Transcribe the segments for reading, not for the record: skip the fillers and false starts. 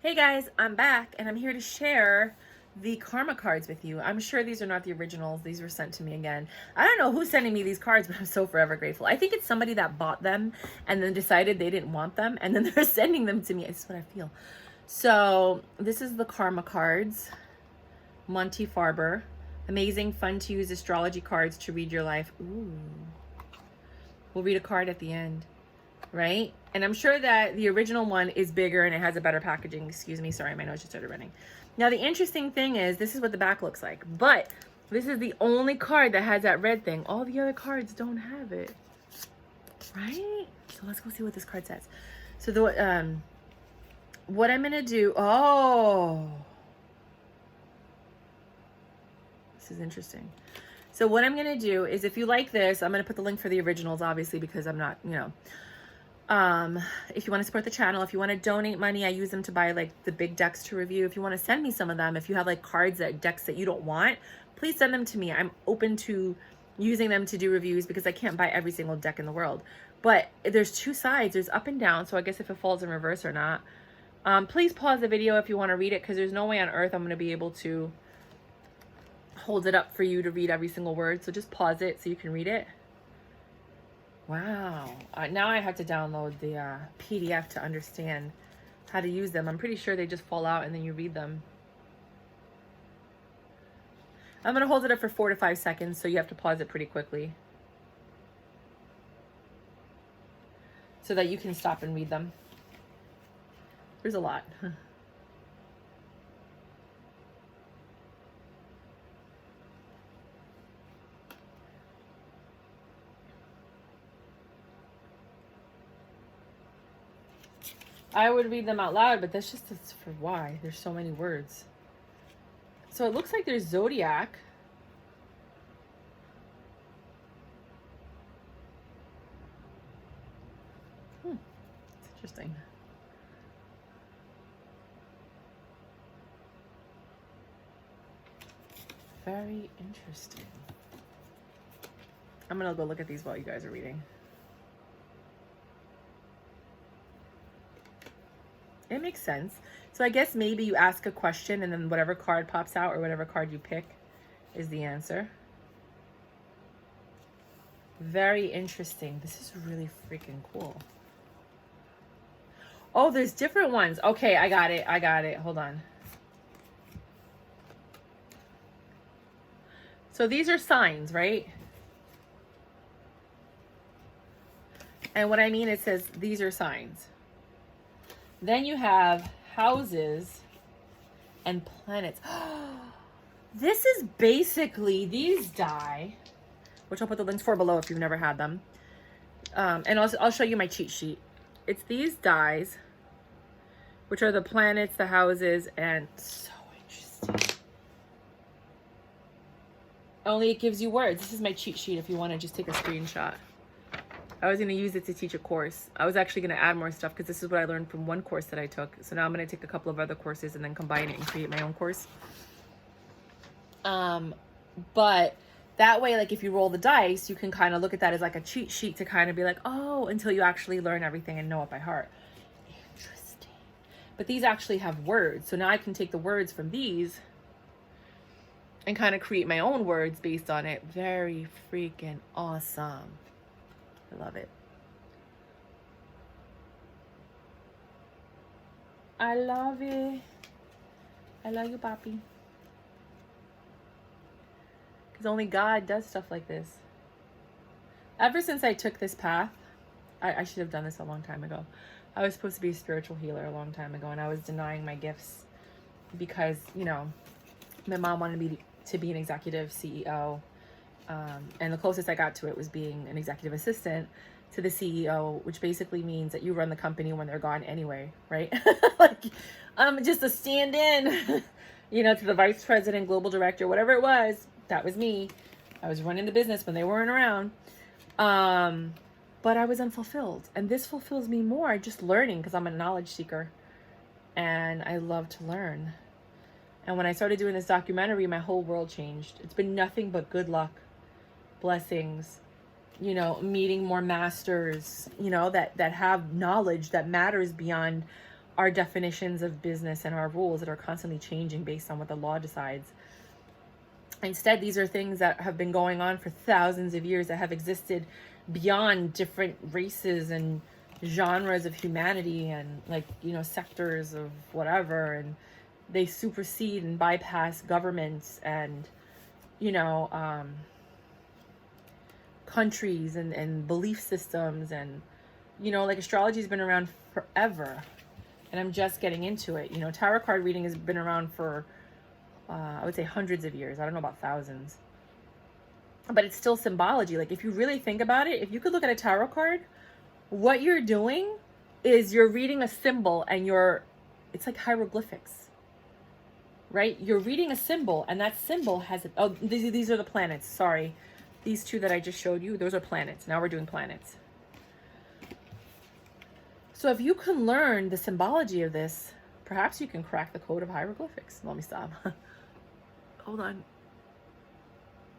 Hey guys, I'm back and I'm here to share the karma cards with you. I'm sure these are not the originals. These were sent to me again. I don't know who's sending me these cards, but I'm so forever grateful. I think it's somebody that bought them and then decided they didn't want them and then they're sending them to me. This is what I feel. So this is the karma cards. Monte Farber. Amazing, fun to use astrology cards to read your life. Ooh. We'll read a card at the end. Right? And I'm sure that the original one is bigger and it has a better packaging. Excuse me. Sorry, my nose just started running. Now, the interesting thing is this is what the back looks like. But this is the only card that has that red thing. All the other cards don't have it. Right? So let's go see what this card says. So what I'm going to do... Oh. This is interesting. So what I'm going to do is if you like this, I'm going to put the link for the originals, obviously, because I'm not, if you want to support the channel, if you want to donate money, I use them to buy like the big decks to review. If you want to send me some of them, if you have like cards that decks that you don't want, please send them to me. I'm open to using them to do reviews because I can't buy every single deck in the world. But there's two sides. There's up and down. So I guess if it falls in reverse or not. Please pause the video if you want to read it because there's no way on earth I'm going to be able to hold it up for you to read every single word. So just pause it so you can read it. Wow. Now I have to download the PDF to understand how to use them. I'm pretty sure they just fall out and then you read them. I'm going to hold it up for 4 to 5 seconds, so you have to pause it pretty quickly so that you can stop and read them. There's a lot. I would read them out loud, but that's for why. There's so many words. So it looks like there's zodiac. It's interesting. Very interesting. I'm going to go look at these while you guys are reading. It makes sense. So I guess maybe you ask a question and then whatever card pops out or whatever card you pick is the answer. Very interesting. This is really freaking cool. Oh, there's different ones. Okay, I got it. I got it. Hold on. So these are signs, right? And what I mean, it says these are signs. Then you have houses and planets. This is basically these die, which I'll put the links for below if you've never had them. And I'll show you my cheat sheet. It's these dies, which are the planets, the houses, and so interesting. Only it gives you words. This is my cheat sheet if you want to just take a screenshot. I was going to use it to teach a course. I was actually going to add more stuff because this is what I learned from one course that I took. So now I'm going to take a couple of other courses and then combine it and create my own course. But that way, like if you roll the dice, you can kind of look at that as like a cheat sheet to kind of be like, oh, until you actually learn everything and know it by heart. Interesting. But these actually have words. So now I can take the words from these and kind of create my own words based on it. Very freaking awesome. I love it. I love it. I love you, Papi. Because only God does stuff like this. Ever since I took this path, I should have done this a long time ago. I was supposed to be a spiritual healer a long time ago, and I was denying my gifts because, my mom wanted me to be an executive CEO. And the closest I got to it was being an executive assistant to the CEO, which basically means that you run the company when they're gone anyway, right? Like, just a stand-in, to the vice president, global director, whatever it was. That was me. I was running the business when they weren't around. But I was unfulfilled. And this fulfills me more, just learning, because I'm a knowledge seeker. And I love to learn. And when I started doing this documentary, my whole world changed. It's been nothing but good luck, blessings, meeting more masters, that have knowledge that matters beyond our definitions of business and our rules that are constantly changing based on what the law decides. Instead, these are things that have been going on for thousands of years, that have existed beyond different races and genres of humanity and, like, you know, sectors of whatever. And they supersede and bypass governments and, you know, countries and belief systems. And, you know, like, astrology has been around forever. And I'm just getting into it. You know, tarot card reading has been around for, I would say, hundreds of years. I don't know about thousands. But it's still symbology. Like, if you really think about it, if you could look at a tarot card, what you're doing is you're reading a symbol, and it's like hieroglyphics, right? You're reading a symbol, and that symbol has, these are the planets. Sorry. These two that I just showed you, those are planets. Now we're doing planets. So if you can learn the symbology of this, perhaps you can crack the code of hieroglyphics. Let me stop. Hold on.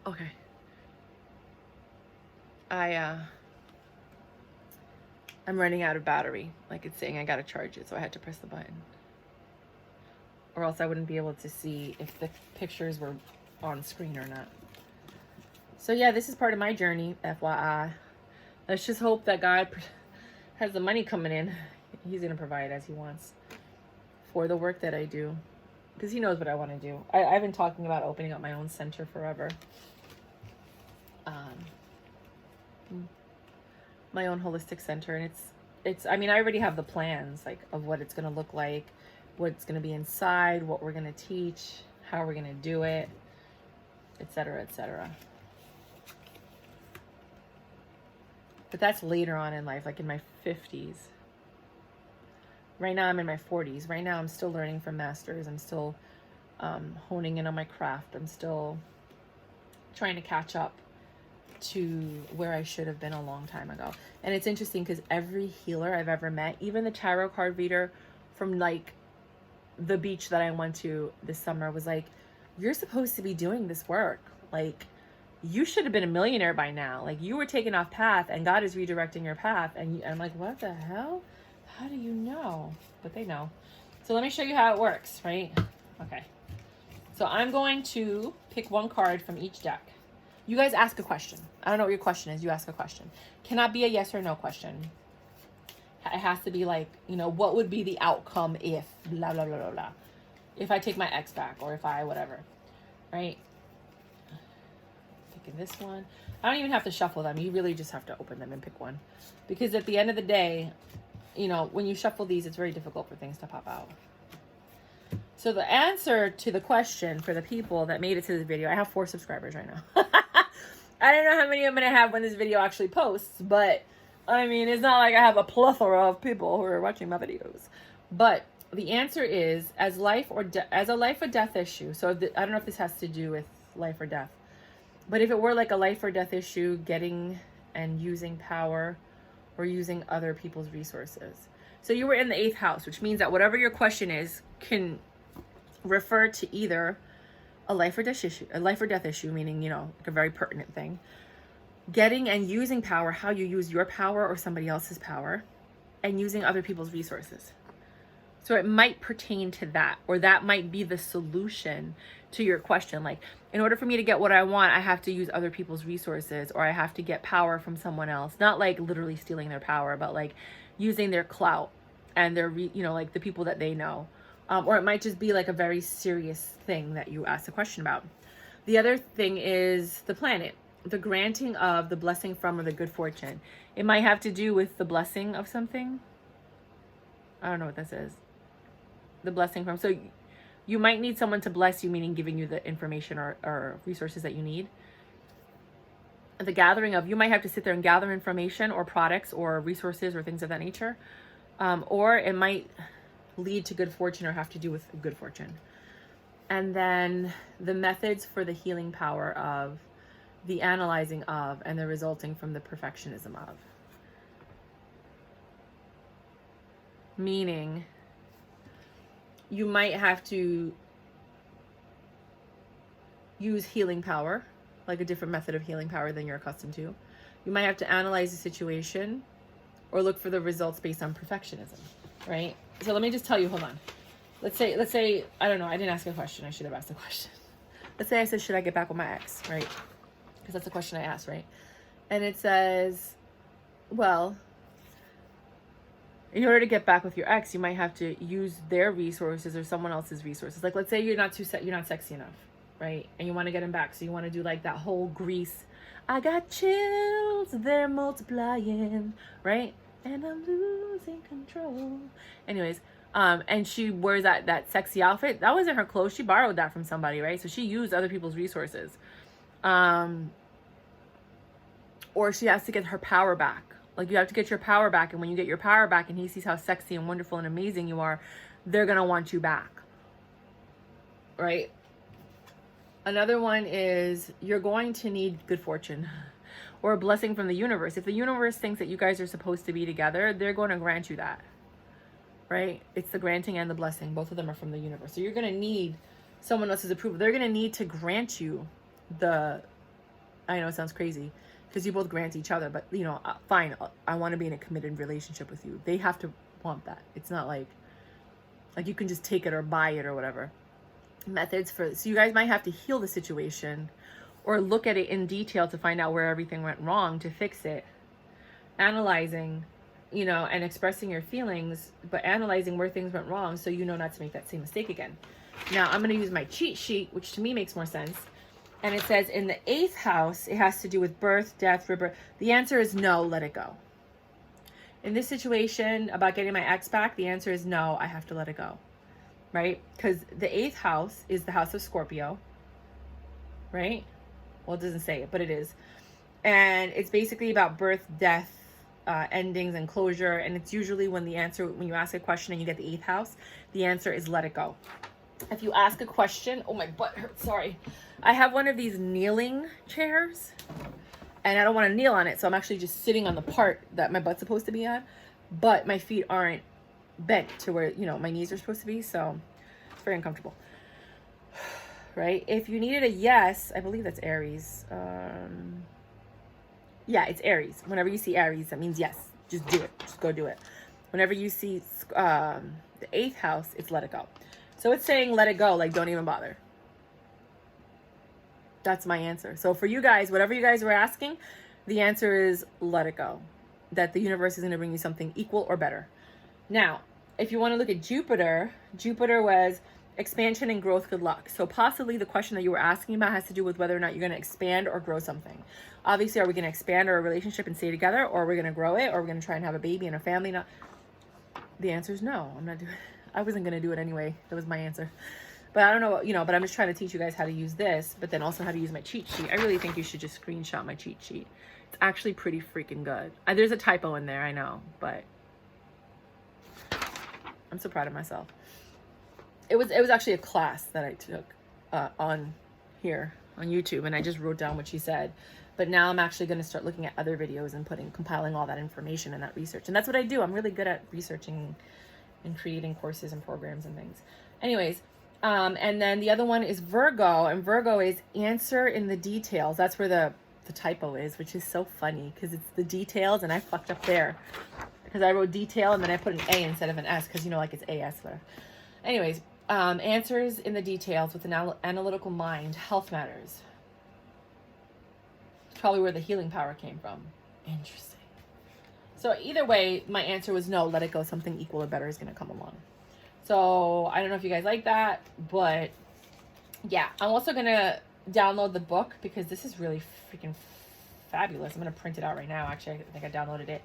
Okay. I'm running out of battery. Like, it's saying I gotta charge it, so I had to press the button. Or else I wouldn't be able to see if the pictures were on screen or not. So yeah, this is part of my journey, FYI. Let's just hope that God has the money coming in. He's gonna provide as he wants for the work that I do, because he knows what I want to do. I've been talking about opening up my own center forever. My own holistic center. And it's I mean, I already have the plans, like, of what it's going to look like, what's going to be inside, what we're going to teach, how we're going to do it, etc., etc. But that's later on in life, like in my 50s. Right now I'm in my 40s. Right now I'm still learning from masters. I'm still honing in on my craft. I'm still trying to catch up to where I should have been a long time ago. And it's interesting because every healer I've ever met, even the tarot card reader from, like, the beach that I went to this summer, was like, you're supposed to be doing this work. Like, you should have been a millionaire by now. Like, you were taken off path and God is redirecting your path. And I'm like, what the hell? How do you know? But they know. So let me show you how it works, right? Okay. So I'm going to pick one card from each deck. You guys ask a question. I don't know what your question is. You ask a question. Cannot be a yes or no question. It has to be like, you know, what would be the outcome if blah, blah, blah, blah, blah. If I take my ex back, or if I whatever, right? Picking this one. I don't even have to shuffle them. You really just have to open them and pick one. Because at the end of the day, you know, when you shuffle these, it's very difficult for things to pop out. So the answer to the question for the people that made it to this video, I have 4 subscribers right now. I don't know how many I'm going to have when this video actually posts, but I mean, it's not like I have a plethora of people who are watching my videos. But the answer is, as a life or death issue. So I don't know if this has to do with life or death, but if it were like a life or death issue, getting and using power or using other people's resources. So you were in the 8th house, which means that whatever your question is can refer to either a life or death issue, meaning, you know, like a very pertinent thing. Getting and using power, how you use your power or somebody else's power, and using other people's resources. So it might pertain to that, or that might be the solution to your question. Like, in order for me to get what I want, I have to use other people's resources, or I have to get power from someone else. Not like literally stealing their power, but like using their clout and their, you know, like the people that they know. Or it might just be like a very serious thing that you asked a question about. The other thing is the planet, the granting of the blessing from, or the good fortune. It might have to do with the blessing of something. I don't know what this is. The blessing from. So you might need someone to bless you, meaning giving you the information or resources that you need. The gathering of, you might have to sit there and gather information or products or resources or things of that nature. Or it might lead to good fortune or have to do with good fortune. And then the methods for the healing power of, the analyzing of, and the resulting from the perfectionism of. Meaning, you might have to use healing power, like a different method of healing power than you're accustomed to. You might have to analyze the situation or look for the results based on perfectionism, right? So let me just tell you, hold on. Let's say, I don't know, I didn't ask a question. I should have asked a question. Let's say I said, should I get back with my ex, right? Because that's the question I asked, right? And it says, well, in order to get back with your ex, you might have to use their resources or someone else's resources. Like, let's say you're not sexy enough, right? And you want to get him back. So you want to do like that whole Grease, I got chills, they're multiplying, right? And I'm losing control. Anyways, and she wears that sexy outfit. That wasn't her clothes. She borrowed that from somebody, right? So she used other people's resources. Or she has to get her power back. Like, you have to get your power back. And when you get your power back and he sees how sexy and wonderful and amazing you are, they're going to want you back. Right? Another one is you're going to need good fortune or a blessing from the universe. If the universe thinks that you guys are supposed to be together, they're going to grant you that. Right? It's the granting and the blessing. Both of them are from the universe. So you're going to need someone else's approval. They're going to need to grant you I know it sounds crazy because you both grant each other, but you know, fine, I want to be in a committed relationship with you. They have to want that. It's not like you can just take it or buy it or whatever. Methods so you guys might have to heal the situation or look at it in detail to find out where everything went wrong to fix it. Analyzing, you know, and expressing your feelings, but analyzing where things went wrong so you know not to make that same mistake again. Now, I'm going to use my cheat sheet, which to me makes more sense. And it says in the 8th house, it has to do with birth, death, rebirth. The answer is no, let it go. In this situation about getting my ex back, the answer is no, I have to let it go. Right? Because the 8th house is the house of Scorpio. Right? Well, it doesn't say it, but it is. And it's basically about birth, death, endings, and closure. And it's usually when you ask a question and you get the 8th house, the answer is let it go. If you ask a question, oh, my butt hurts, sorry. I have one of these kneeling chairs and I don't want to kneel on it. So I'm actually just sitting on the part that my butt's supposed to be on, but my feet aren't bent to where, you know, my knees are supposed to be. So it's very uncomfortable. Right? If you needed a yes, I believe that's Aries. Yeah, it's Aries. Whenever you see Aries, that means yes. Just do it. Just go do it. Whenever you see the 8th house, it's let it go. So it's saying let it go, like don't even bother. That's my answer. So for you guys, whatever you guys were asking, the answer is let it go. That the universe is going to bring you something equal or better. Now, if you want to look at Jupiter, Jupiter was expansion and growth, good luck. So possibly the question that you were asking about has to do with whether or not you're going to expand or grow something. Obviously, are we going to expand our relationship and stay together, or are we going to grow it, or are we going to try and have a baby and a family? Not. The answer is no. I'm not doing it. I wasn't going to do it anyway. That was my answer. But I don't know, you know, but I'm just trying to teach you guys how to use this, but then also how to use my cheat sheet. I really think you should just screenshot my cheat sheet. It's actually pretty freaking good. There's a typo in there, I know, but I'm so proud of myself. It was actually a class that I took on here on YouTube, and I just wrote down what she said. But now I'm actually going to start looking at other videos and compiling all that information and that research. And that's what I do. I'm really good at researching and creating courses and programs and things. Anyways, and then the other one is Virgo, and Virgo is answer in the details. That's where the typo is, which is so funny because it's the details, and I fucked up there because I wrote detail and then I put an A instead of an S because, you know, like it's AS, whatever. Anyways, answers in the details with an analytical mind, health matters. It's probably where the healing power came from. Interesting. So either way, my answer was no, let it go. Something equal or better is going to come along. So I don't know if you guys like that, but yeah, I'm also going to download the book because this is really freaking fabulous. I'm going to print it out right now. Actually, I think I downloaded it.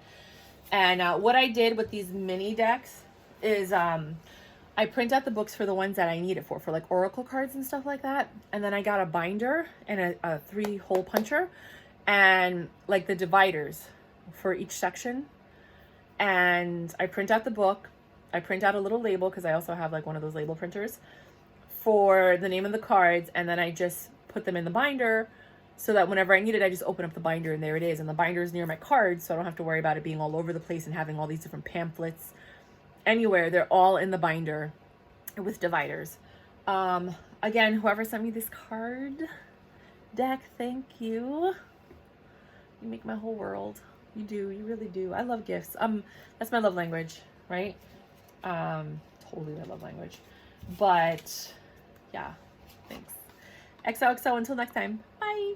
And what I did with these mini decks is I print out the books for the ones that I need it for like oracle cards and stuff like that. And then I got a binder and a 3-hole puncher and like the dividers for each section. And I print out the book. I print out a little label because I also have like one of those label printers for the name of the cards. And then I just put them in the binder so that whenever I need it, I just open up the binder and there it is. And the binder is near my cards, so I don't have to worry about it being all over the place and having all these different pamphlets anywhere. They're all in the binder with dividers. Again, whoever sent me this card deck, thank you. You make my whole world. You do. You really do. I love gifts. That's my love language, right? Totally my love language. But yeah, thanks. XOXO, until next time. Bye.